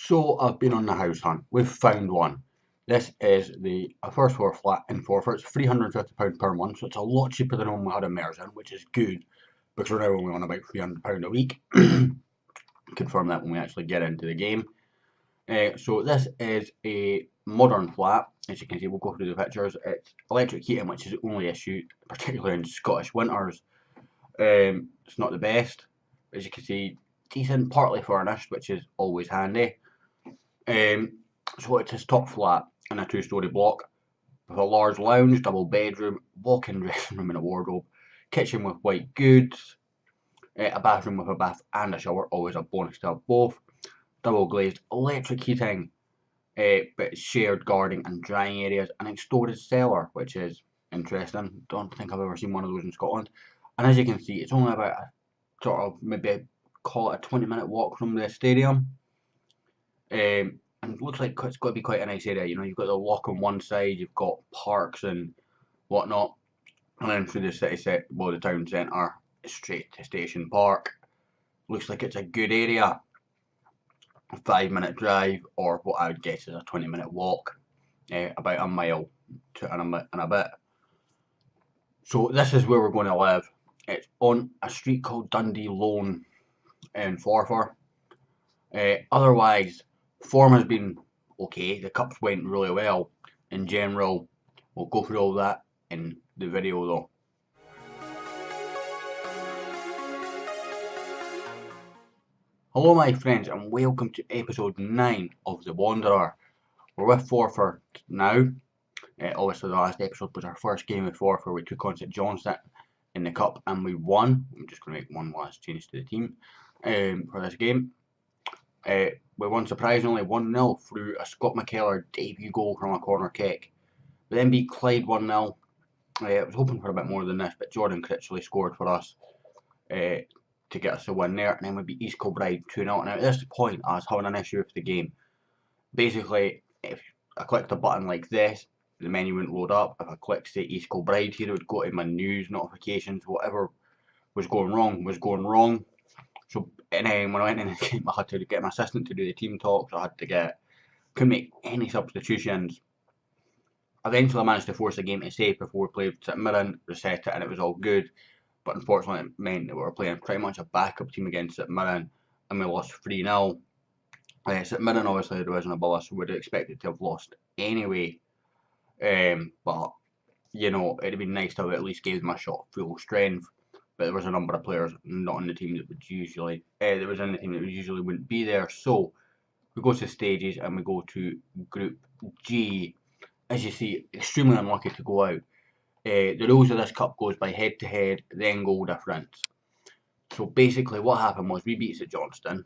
So I've been on the house hunt. We've found one. This is the first floor flat in Forfar. It's £350 per month, so it's a lot cheaper than one we had in Merton, which is good because we're now only on about £300 a week. Confirm that when we actually get into the game. So this is a modern flat. As you can see, we'll go through the pictures. It's electric heating, which is the only issue, particularly in Scottish winters. It's not the best. As you can see, decent, partly furnished, which is always handy. So it's his top flat in a two-storey block with a large lounge, double bedroom, walk-in dressing room and a wardrobe, kitchen with white goods, a bathroom with a bath and a shower, always a bonus to have both, double glazed electric heating, but shared gardening and drying areas, and a storage cellar, which is interesting. Don't think I've ever seen one of those in Scotland. And as you can see, it's only about a sort of maybe call it a 20-minute walk from the stadium. And it looks like it's got to be quite a nice area. You know, you've got the lock on one side, you've got parks and whatnot, and then through the the town centre, straight to Station Park. Looks like it's a good area. A 5-minute drive, or what I would guess is a 20-minute walk, about a mile and a bit. So this is where we're going to live. It's on a street called Dundee Loan in Forfar. Otherwise, form has been okay. The cups went really well in general. We'll go through all that in the video though. Hello my friends and welcome to episode 9 of The Wanderer. We're with Forfar now. Obviously the last episode was our first game with Forfar. We took on St Johnstone in the cup and we won. I'm just going to make one last change to the team for this game. We won surprisingly 1-0 through a Scott McKellar debut goal from a corner kick. We then beat Clyde 1-0. I was hoping for a bit more than this, but Jordan Critchley scored for us to get us a win there. And then we beat East Kilbride 2-0. Now at this point, I was having an issue with the game. Basically, if I clicked a button like this, the menu wouldn't load up. If I clicked say East Kilbride here, it would go to my news notifications. Whatever was going wrong was going wrong. So and then when I went in the game, I had to get my assistant to do the team talks. I had to couldn't make any substitutions. Eventually, I managed to force the game to save before we played St Mirren, reset it, and it was all good. But unfortunately, it meant that we were playing pretty much a backup team against St Mirren, and we lost 3-0. St Mirren, obviously, the division above us, would have expected to have lost anyway. But you know, it'd have been nice to have at least gave them a shot full strength. But there was a number of players not in the team that would usually wouldn't be there. So we go to stages and we go to Group G. As you see, extremely unlucky to go out. The rules of this cup goes by head to head, then goal difference. So basically, what happened was we beat St Johnstone.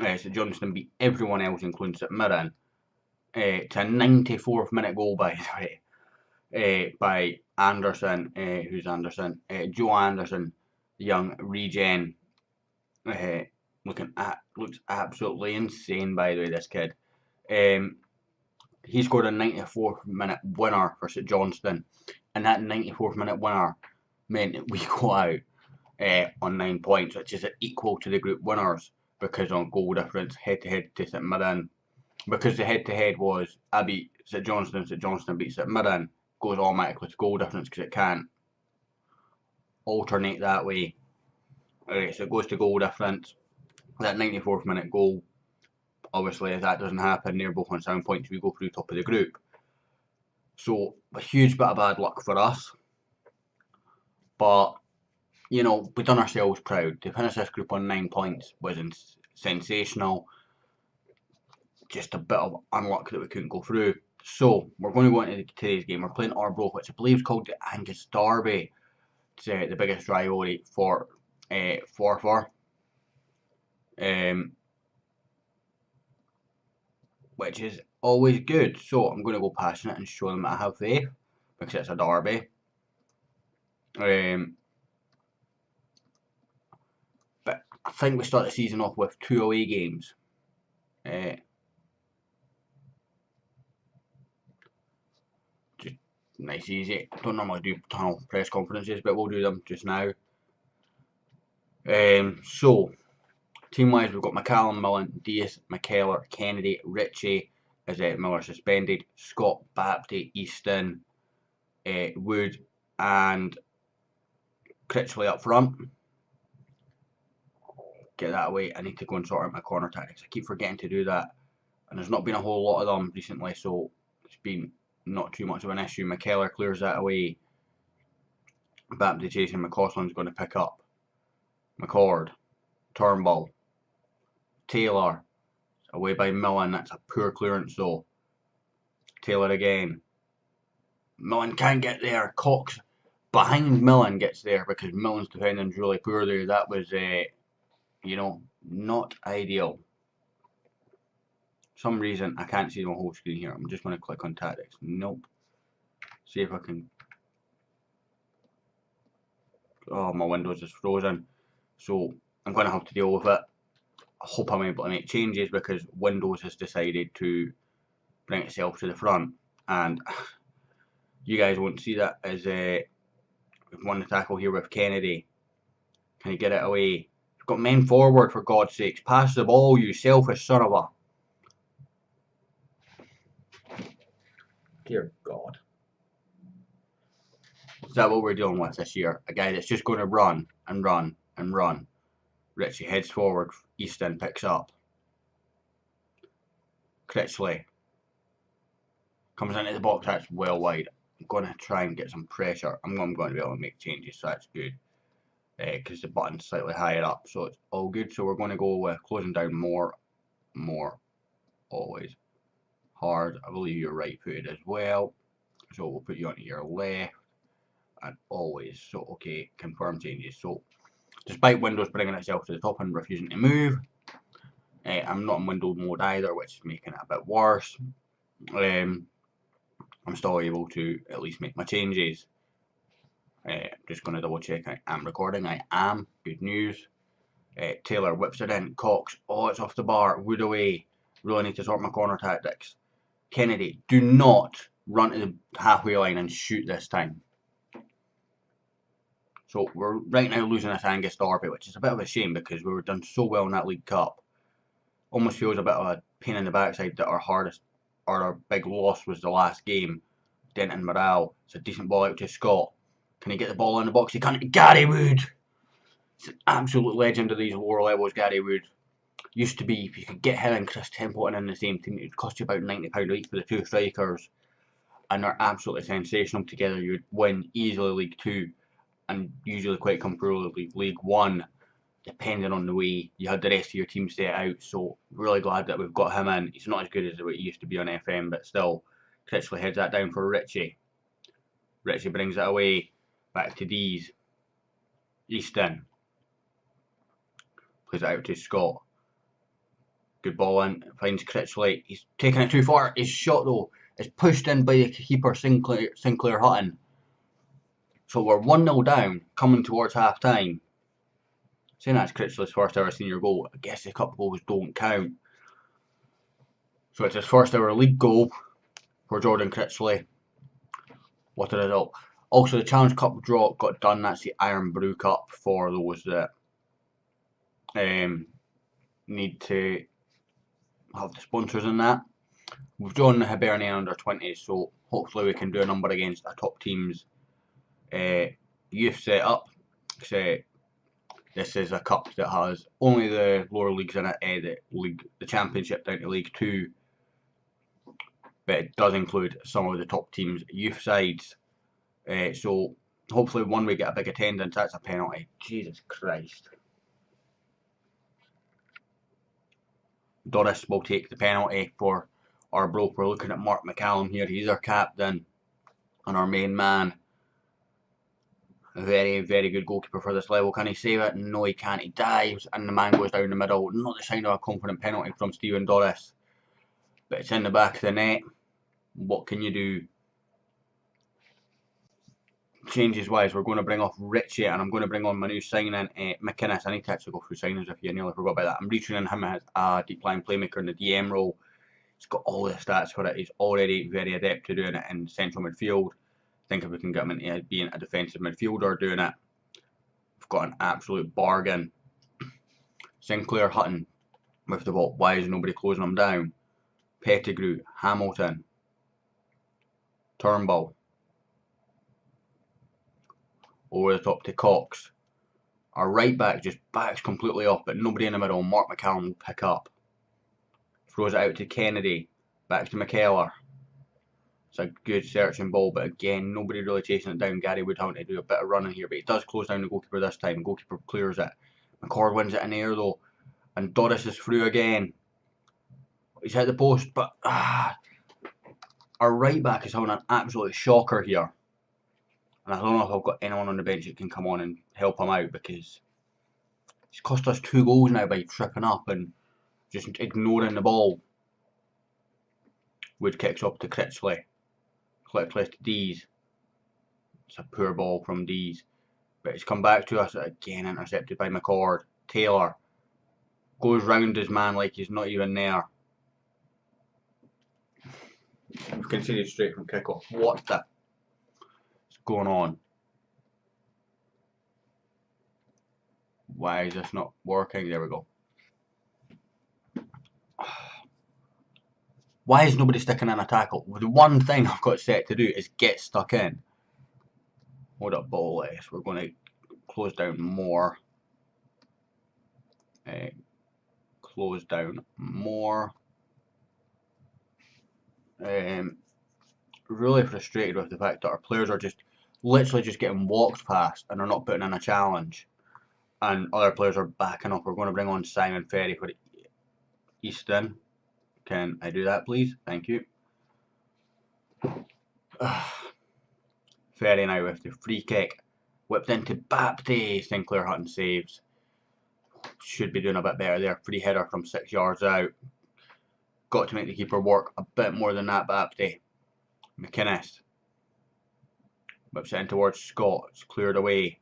St Johnstone beat everyone else, including St Mirren, to a 94th minute goal by Anderson, who's Anderson? Joe Anderson, the young regen, looks absolutely insane by the way, this kid. He scored a 94th minute winner for St Johnstone, and that 94th minute winner meant that we go out on 9 points, which is equal to the group winners, because on goal difference, head to head to St Mirren. Because the head to head was I beat St Johnstone beat St Mirren, goes automatically to goal difference because it can't alternate that way. Alright, so it goes to goal difference. That 94th minute goal, obviously, if that doesn't happen, they're both on 7 points. We go through top of the group. So a huge bit of bad luck for us, but you know, we've done ourselves proud. To finish this group on 9 points was sensational. Just a bit of unluck that we couldn't go through. So we're going to go into today's game. We're playing Arbroath, which I believe is called the Angus Derby. It's the biggest rivalry for Forfar, which is always good. So I'm going to go passionate and show them that I have faith because it's a derby. But I think we start the season off with 2 away games. Just nice, easy. I don't normally do tunnel press conferences, but we'll do them just now. So Team-wise, we've got McCallum, Millen, Diaz, McKellar, Kennedy, Ritchie, as Miller suspended, Scott, Bapty, Easton, Wood, and Critchley up front. Get that away. I need to go and sort out my corner tactics. I keep forgetting to do that, and there's not been a whole lot of them recently, so it's been not too much of an issue. McKellar clears that away. Bapty chasing, McCausland's going to pick up. McCord, Turnbull, Taylor, away by Millen. That's a poor clearance though. Taylor again. Millen can't get there. Cox behind Millen gets there because Millen's defending's really poor there. That was, you know, not ideal. For some reason I can't see my whole screen here. I'm just going to click on tactics. Nope. See if I can. Oh, my Windows is frozen. So I'm going to have to deal with it. I hope I'm able to make changes because Windows has decided to bring itself to the front, and you guys won't see that as we've won the tackle here with Kennedy. Can you get it away? You've got men forward, for God's sakes. Pass the ball, you selfish son of a. Dear God. Is that what we're dealing with this year? A guy that's just going to run and run and run. Ritchie heads forward. Easton picks up. Critchley comes into the box. That's well wide. I'm going to try and get some pressure. I'm going to be able to make changes, so that's good. Because the button's slightly higher up, so it's all good. So we're going to go with closing down more, always. Hard. I believe you're right-footed as well. So we'll put you onto your left. And always. So, okay, confirm changes. So, despite Windows bringing itself to the top and refusing to move, I'm not in window mode either, which is making it a bit worse. I'm still able to at least make my changes. I'm just going to double check I am recording. I am. Good news. Taylor whips it in. Cox. Oh, it's off the bar. Wood away. Really need to sort my corner tactics. Kennedy, do not run to the halfway line and shoot this time. So we're right now losing this Angus Derby, which is a bit of a shame because we were done so well in that League Cup. Almost feels a bit of a pain in the backside that our big loss was the last game. Denton morale. It's a decent ball out to Scott. Can he get the ball in the box? He can't. Gary Wood! It's an absolute legend of these lower levels, Gary Wood. Used to be, if you could get him and Chris Templeton in the same team, it would cost you about £90 each for the two strikers. And they're absolutely sensational together. You would win easily League 2 and usually quite comfortably League 1, depending on the way you had the rest of your team set out. So really glad that we've got him in. He's not as good as what he used to be on FM, but still, Critchley heads that down for Ritchie. Ritchie brings it away, back to Dees. Easton plays it out to Scott. Good ball in, finds Critchley. He's taking it too far. His shot though is pushed in by the keeper Sinclair Hutton. So we're 1-0 down, coming towards half time. Saying that's Critchley's first ever senior goal. I guess the cup goals don't count. So it's his first ever league goal for Jordan Critchley. What a result. Also, the Challenge Cup draw got done. That's the Iron Brew Cup for those that need to have the sponsors in that. We've drawn the Hibernian under 20s, so hopefully we can do a number against a top team's youth setup. So this is a cup that has only the lower leagues in it, the Championship down to League 2, but it does include some of the top teams' youth sides. So hopefully one we get a big attendance. That's a penalty. Jesus Christ. Doris will take the penalty for Arbroath. We're looking at Mark McCallum here. He's our captain and our main man. A very, very good goalkeeper for this level. Can he save it? No, he can't. He dives and the man goes down the middle. Not the sign of a confident penalty from Stephen Doris. But it's in the back of the net. What can you do? Changes wise, we're going to bring off Ritchie and I'm going to bring on my new signing, McInnes. I need to actually go through signings if you nearly forgot about that. I'm retraining him as a deep line playmaker in the DM role. He's got all the stats for it. He's already very adept to doing it in central midfield. I think if we can get him into being a defensive midfielder doing it, we've got an absolute bargain. Sinclair Hutton with the ball. Why is nobody closing them down? Pettigrew, Hamilton, Turnbull. Over the top to Cox. Our right back just backs completely off, but nobody in the middle. Mark McCallum will pick up. Throws it out to Kennedy. Back to McKellar. It's a good searching ball, but again, nobody really chasing it down. Gary Wood having to do a bit of running here, but he does close down the goalkeeper this time. Goalkeeper clears it. McCord wins it in the air though, and Doris is through again. He's hit the post, but our right back is having an absolute shocker here. And I don't know if I've got anyone on the bench that can come on and help him out, because he's cost us 2 goals now by tripping up and just ignoring the ball. Wood kicks up to Critchley. Clickless to Dees. It's a poor ball from Dees. But it's come back to us again, intercepted by McCord. Taylor goes round his man like he's not even there. We've conceded straight from kickoff. What the is going on? Why is this not working? There we go. Why is nobody sticking in a tackle? The one thing I've got set to do is get stuck in. Hold up, ball less. We're going to close down more. Close down more. Really frustrated with the fact that our players are just literally just getting walked past and are not putting in a challenge. And other players are backing up. We're going to bring on Simon Ferry for Easton. Can I do that, please? Thank you. Ferry now with the free kick. Whipped into Baptiste. Sinclair Hutton saves. Should be doing a bit better there. Free header from 6 yards out. Got to make the keeper work a bit more than that, Baptiste. McInnes. Whips it in towards Scott. It's cleared away.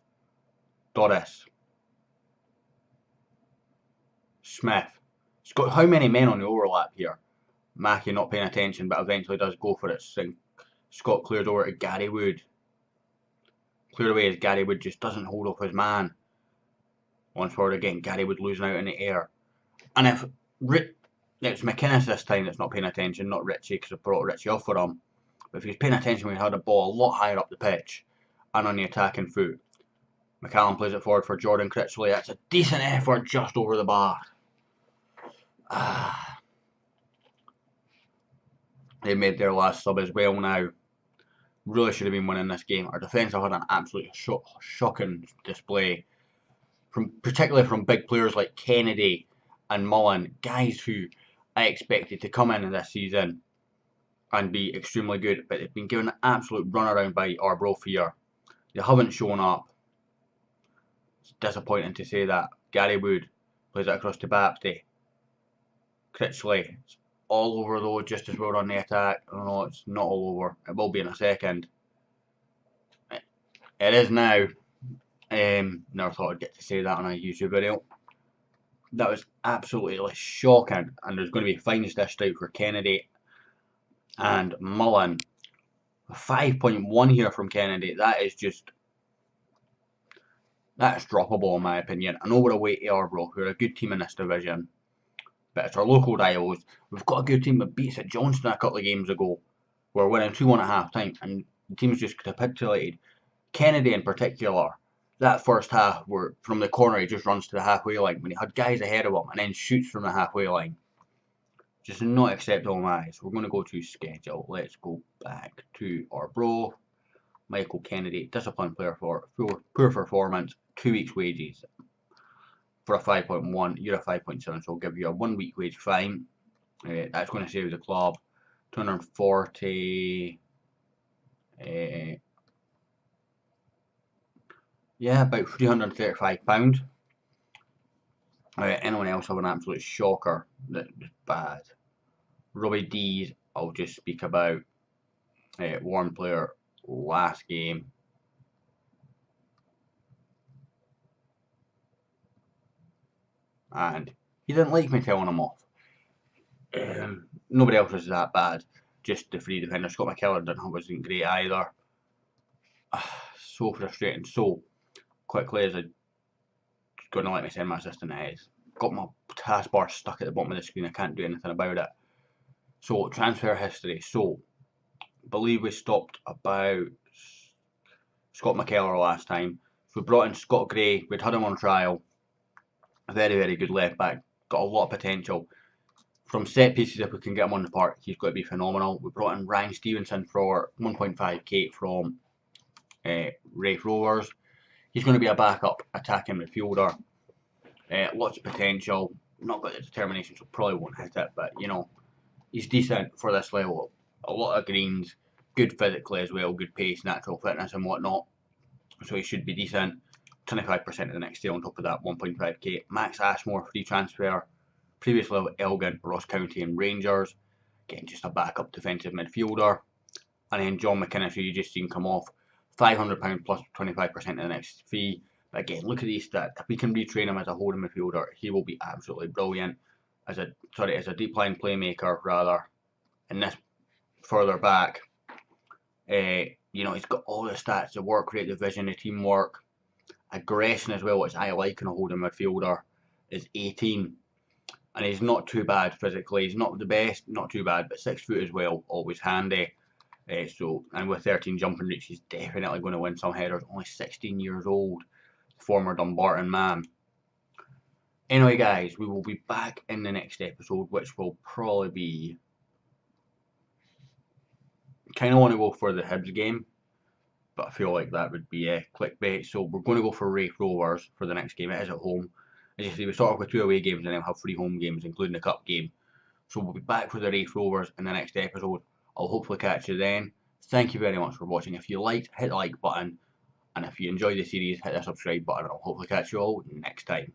Doris. Smith. Scott, how many men on the overlap here? Mackie not paying attention, but eventually does go for it. Scott cleared over to Gary Wood. Cleared away as Gary Wood just doesn't hold off his man. Once forward again, Gary Wood losing out in the air. And if it's McInnes this time that's not paying attention, not Richie, because I brought Richie off for him. But if he was paying attention when he had the ball a lot higher up the pitch and on the attacking foot. McCallum plays it forward for Jordan Critchley. That's a decent effort just over the bar. They made their last sub as well now. Really should have been winning this game. Our defence have had an absolutely shocking display. Particularly from big players like Kennedy and Mullen. Guys who I expected to come in this season and be extremely good. But they've been given an absolute runaround by Arbroath here. They haven't shown up. It's disappointing to say that. Gary Wood plays it across to Baptiste. Critchley. It's all over though, just as we're on the attack. Oh no, it's not all over. It will be in a second. It is now. Never thought I'd get to say that on a YouTube video. That was absolutely shocking, and there's going to be fines dished out for Kennedy and Mullen. 5.1 here from Kennedy. That's droppable in my opinion. I know we're away to Arbroath, who are a good team in this division, but it's our local rivals. We've got a good team that beats at Johnston a couple of games ago. We're winning 2-1 at half time, and the team's just capitulated. Kennedy in particular, that first half where from the corner he just runs to the halfway line when he had guys ahead of him and then shoots from the halfway line. Just not acceptable in my eyes. We're going to go to schedule. Let's go back to Arbroath. Michael Kennedy, disciplined player for poor performance, 2 weeks wages. For a 5.1, you're a 5.7, so I'll give you a 1 week wage fine. That's going to save the club 240. Yeah, about £335. Anyone else have an absolute shocker that was bad? Robbie Dees, I'll just speak about. One player last game. And he didn't like me telling him off. Nobody else was that bad. Just the three defenders. Scott McKellar wasn't great either. So frustrating. So quickly as I'm going to let me send my assistant, it is got my taskbar stuck at the bottom of the screen. I can't do anything about it. So transfer history. So I believe we stopped about Scott McKellar last time. So we brought in Scott Gray. We'd had him on trial. A very, very good left back. Got a lot of potential. From set pieces, if we can get him on the park, he's going to be phenomenal. We brought in Ryan Stevenson for 1.5k from Raith Rovers. He's going to be a backup attacking midfielder. Lots of potential. Not got the determination, so probably won't hit it. But you know, he's decent for this level. A lot of greens, good physically as well, good pace, natural fitness and whatnot. So he should be decent. 25% of the next day on top of that 1.5k. Max Ashmore, free transfer. Previously Elgin, Ross County and Rangers. Getting just a backup defensive midfielder. And then John McInnes, who you just seen come off. £500 plus 25% of the next fee. But again, look at these stats. If we can retrain him as a holding midfielder, he will be absolutely brilliant. As a deep line playmaker rather. And this further back, you know, he's got all the stats, the work rate, the vision, the teamwork, aggression as well, which I like in a holding midfielder, is 18. And he's not too bad physically. He's not the best, not too bad, but 6 foot as well, always handy. And with 13 jumping reach, he's definitely going to win some headers. Only 16 years old, former Dumbarton man. Anyway, guys, we will be back in the next episode, which will probably be. Kind of want to go for the Hibs game, but I feel like that would be clickbait. So we're going to go for Raith Rovers for the next game. It is at home. As you see, we start off with 2 away games and then have 3 home games, including the cup game. So we'll be back for the Raith Rovers in the next episode. I'll hopefully catch you then. Thank you very much for watching. If you liked, hit the like button. And if you enjoyed the series, hit the subscribe button. I'll hopefully catch you all next time.